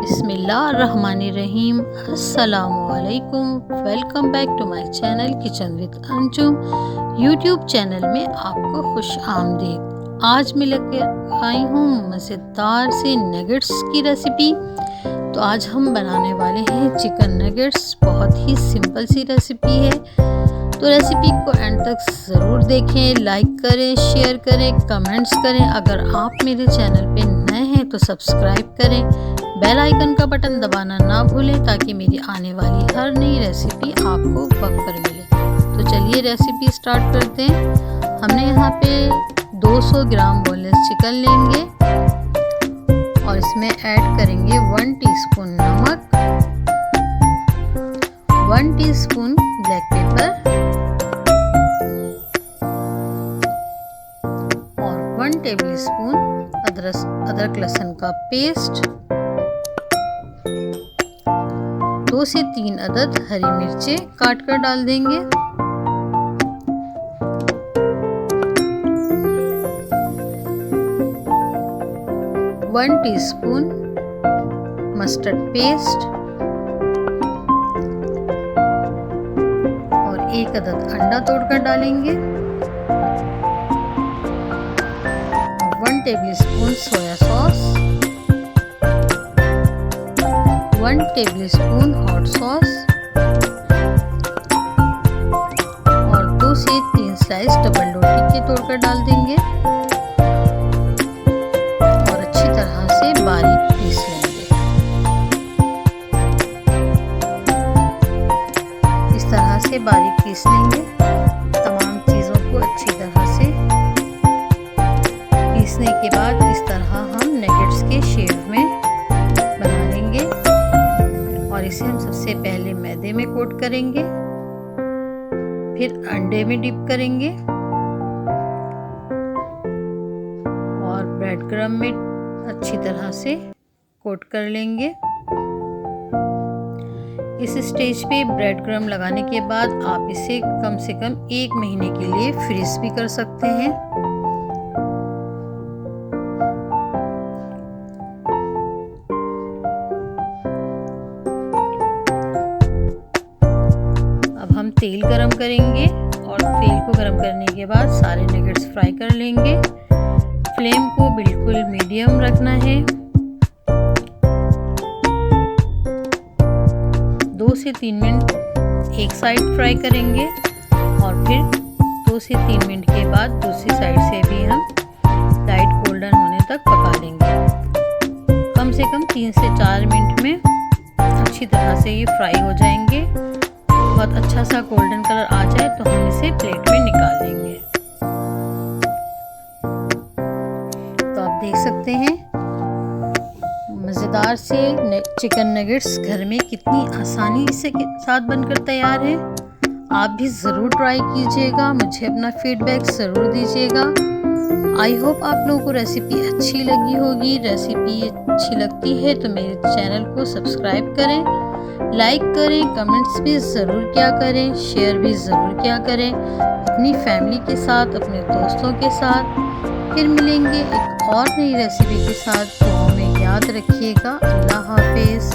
बिस्मिल्लाहिर्रहमानिर्रहीम। अस्सलामुअलैकुम। Welcome back to my channel kitchen with Anjum YouTube channel में आपको खुश आमदीद। आज मैं लेकर आई हूँ मज़ेदार से नगेट्स की रेसिपी। तो आज हम बनाने वाले हैं चिकन नगेट्स। बहुत ही सिंपल सी रेसिपी है, तो रेसिपी को एंड तक ज़रूर देखें, लाइक करें, शेयर करें, कमेंट्स करें। अगर आप मेरे चैनल पे नए हैं तो सब्सक्राइब करें, बेल आइकन का बटन दबाना ना भूलें ताकि मेरी आने वाली हर नई रेसिपी आपको वक्त पर मिले। तो चलिए रेसिपी स्टार्ट करते हैं। हमने यहाँ पे 200 ग्राम बोनलेस चिकन लेंगे और इसमें ऐड करेंगे 1 टीस्पून नमक, 1 टीस्पून ब्लैक पेपर और 1 टेबलस्पून अदरक लहसुन का पेस्ट, 2 से 3 अदद हरी मिर्चें काट कर डाल देंगे, वन टीस्पून मस्टर्ड पेस्ट और 1 अदद अंडा तोड़कर डालेंगे, 1 tablespoon soya sauce, 1 tablespoon hot sauce और 2 से 3 स्लाइस डबल रोटी के तोड़कर डाल देंगे और अच्छी तरह से बारीक पीस लेंगे। इस तरह से बारीक पीस लेंगे। तमाम चीज़ों को अच्छी तरह से पीसने के बाद इस तरह हम नगेट्स के शेप में बना लेंगे और इसे हम सबसे पहले मैदे में कोट करेंगे, फिर अंडे में डिप करेंगे और ब्रेड क्रम्ब में अच्छी तरह से कोट कर लेंगे। इस स्टेज पे ब्रेड क्रम्ब लगाने के बाद आप इसे कम से कम 1 महीने के लिए फ्रीज भी कर सकते हैं। हम तेल गरम करेंगे और तेल को गरम करने के बाद सारे नगेट्स फ्राई कर लेंगे। फ्लेम को बिल्कुल मीडियम रखना है। 2 से 3 मिनट एक साइड फ्राई करेंगे और फिर 2 से 3 मिनट के बाद दूसरी साइड से भी हम लाइट गोल्डन होने तक पका लेंगे। कम से कम 3 से 4 मिनट में अच्छी तरह से ये फ्राई हो जाएंगे। बहुत अच्छा सा गोल्डन कलर आ जाए तो हम इसे प्लेट में निकाल लेंगे। तो आप देख सकते हैं मज़ेदार से चिकन नगेट्स घर में कितनी आसानी से साथ बनकर तैयार है। आप भी ज़रूर ट्राई कीजिएगा, मुझे अपना फीडबैक ज़रूर दीजिएगा। आई होप आप लोगों को रेसिपी अच्छी लगी होगी। रेसिपी अच्छी लगती है तो मेरे चैनल को सब्सक्राइब करें, लाइक करें, कमेंट्स भी ज़रूर क्या करें, शेयर भी ज़रूर क्या करें अपनी फैमिली के साथ, अपने दोस्तों के साथ। फिर मिलेंगे एक और नई रेसिपी के साथ। दुआओं में याद रखिएगा। अल्लाह हाफिज़।